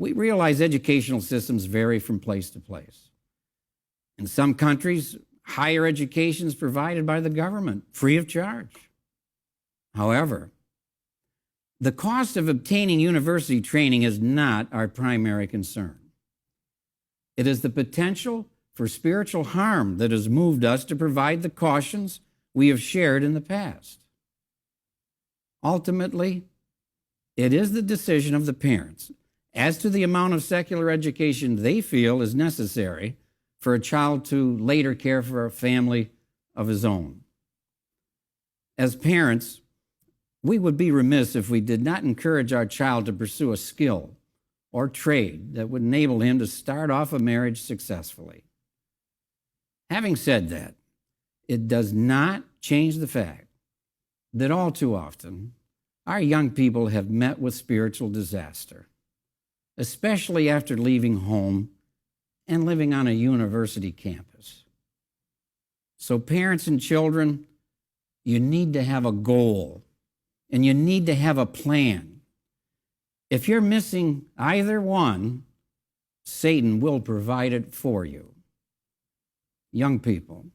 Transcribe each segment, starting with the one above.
We realize educational systems vary from place to place. In some countries, higher education is provided by the government, free of charge. However, the cost of obtaining university training is not our primary concern. It is the potential for spiritual harm that has moved us to provide the cautions we have shared in the past. Ultimately, it is the decision of the parents as to the amount of secular education they feel is necessary for a child to later care for a family of his own. As parents, we would be remiss if we did not encourage our child to pursue a skill or trade that would enable him to start off a marriage successfully. Having said that, it does not change the fact that all too often our young people have met with spiritual disaster, especially after leaving home and living on a university campus. So parents and children, you need to have a goal and you need to have a plan. If you're missing either one, Satan will provide it for you. Young people,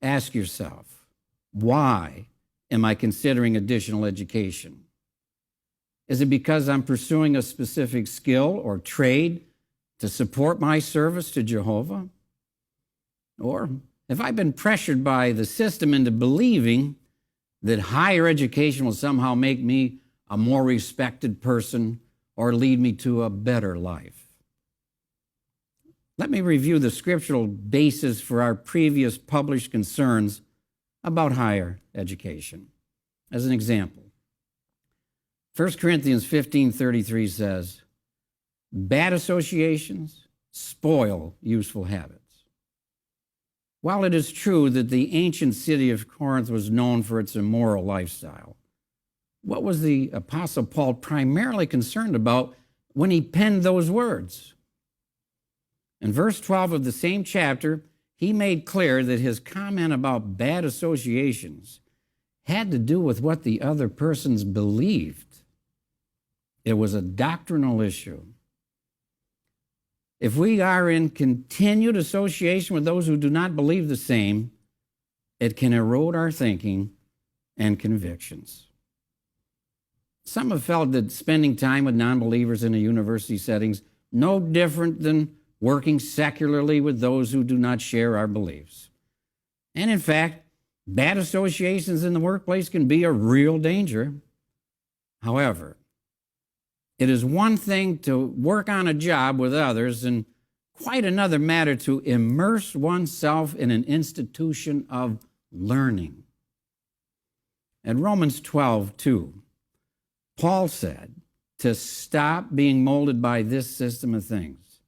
ask yourself, why am I considering additional education? Is it because I'm pursuing a specific skill or trade to support my service to Jehovah? Or have I been pressured by the system into believing that higher education will somehow make me a more respected person or lead me to a better life? Let me review the scriptural basis for our previous published concerns about higher education. As an example, 1 Corinthians 15:33 says, "Bad associations spoil useful habits." While it is true that the ancient city of Corinth was known for its immoral lifestyle, what was the Apostle Paul primarily concerned about when he penned those words? In verse 12 of the same chapter, he made clear that his comment about bad associations had to do with what the other persons believed. It was a doctrinal issue. If we are in continued association with those who do not believe the same, it can erode our thinking and convictions. Some have felt that spending time with non-believers in a university setting is no different than working secularly with those who do not share our beliefs. And in fact, bad associations in the workplace can be a real danger. However, it is one thing to work on a job with others and quite another matter to immerse oneself in an institution of learning. In Romans 12:2, Paul said to stop being molded by this system of things,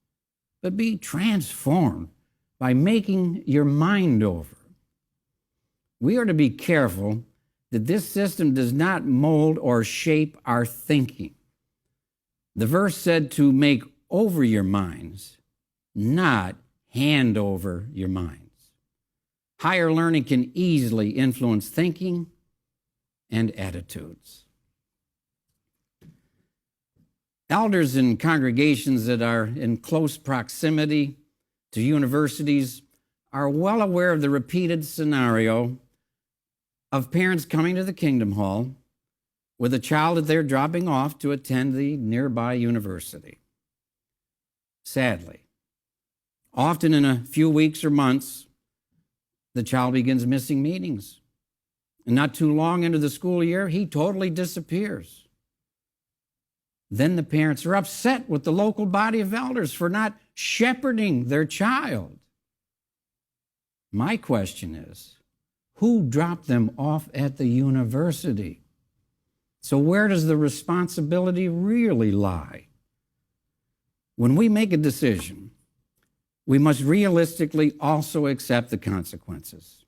but be transformed by making your mind over. We are to be careful that this system does not mold or shape our thinking. The verse said to make over your minds, not hand over your minds. Higher learning can easily influence thinking and attitudes. Elders in congregations that are in close proximity to universities are well aware of the repeated scenario of parents coming to the Kingdom Hall with a child that they're dropping off to attend the nearby university. Sadly, often in a few weeks or months, the child begins missing meetings. And not too long into the school year, he totally disappears. Then the parents are upset with the local body of elders for not shepherding their child. My question is, who dropped them off at the university? So where does the responsibility really lie? When we make a decision, we must realistically also accept the consequences.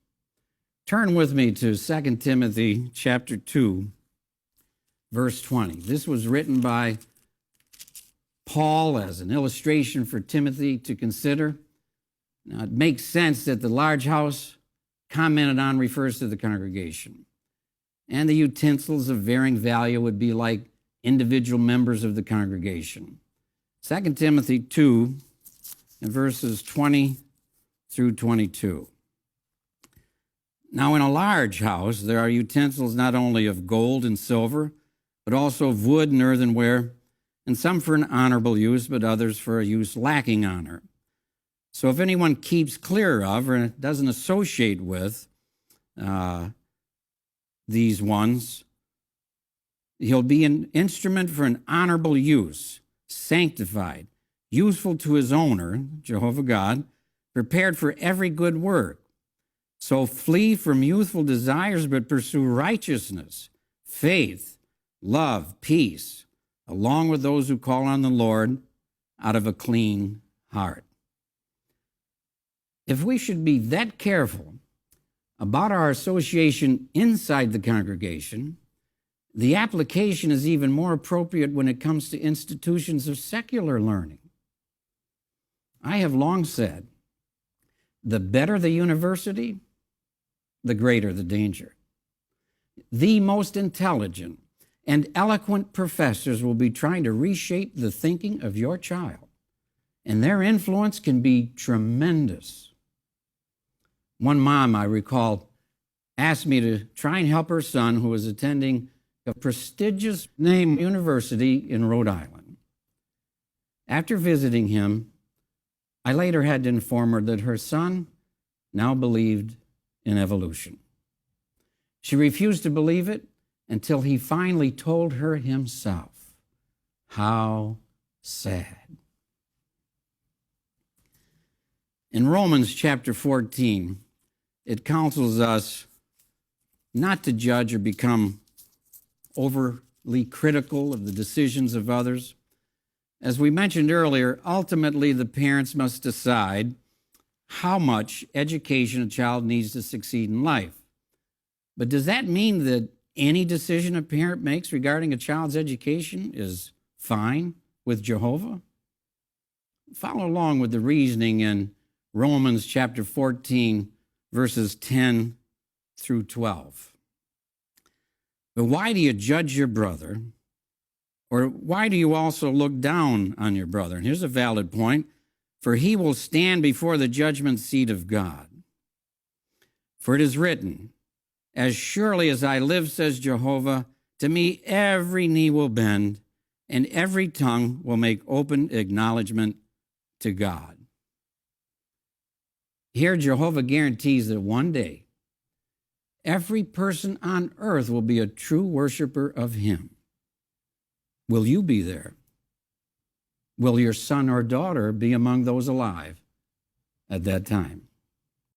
Turn with me to 2 Timothy chapter 2, verse 20. This was written by Paul as an illustration for Timothy to consider. Now, it makes sense that the large house commented on refers to the congregation, and the utensils of varying value would be like individual members of the congregation. 2 Timothy 2, and verses 20 through 22. Now in a large house there are utensils not only of gold and silver, but also of wood and earthenware, and some for an honorable use, but others for a use lacking honor. So if anyone keeps clear of or doesn't associate with these ones, he'll be an instrument for an honorable use, sanctified, useful to his owner, Jehovah God, prepared for every good work. So flee from youthful desires, but pursue righteousness, faith, love, peace, along with those who call on the Lord out of a clean heart. If we should be that careful about our association inside the congregation, the application is even more appropriate when it comes to institutions of secular learning. I have long said, the better the university, the greater the danger. The most intelligent and eloquent professors will be trying to reshape the thinking of your child, and their influence can be tremendous. One mom, I recall, asked me to try and help her son who was attending a prestigious named university in Rhode Island. After visiting him, I later had to inform her that her son now believed in evolution. She refused to believe it until he finally told her himself. How sad. In Romans chapter 14, it counsels us not to judge or become overly critical of the decisions of others. As we mentioned earlier, ultimately the parents must decide how much education a child needs to succeed in life. But does that mean that any decision a parent makes regarding a child's education is fine with Jehovah? Follow along with the reasoning in Romans chapter 14, verses 10 through 12. But why do you judge your brother? Or why do you also look down on your brother? And here's a valid point. For he will stand before the judgment seat of God. For it is written, as surely as I live, says Jehovah, to me every knee will bend, and every tongue will make open acknowledgement to God. Here, Jehovah guarantees that one day, every person on earth will be a true worshiper of him. Will you be there? Will your son or daughter be among those alive at that time?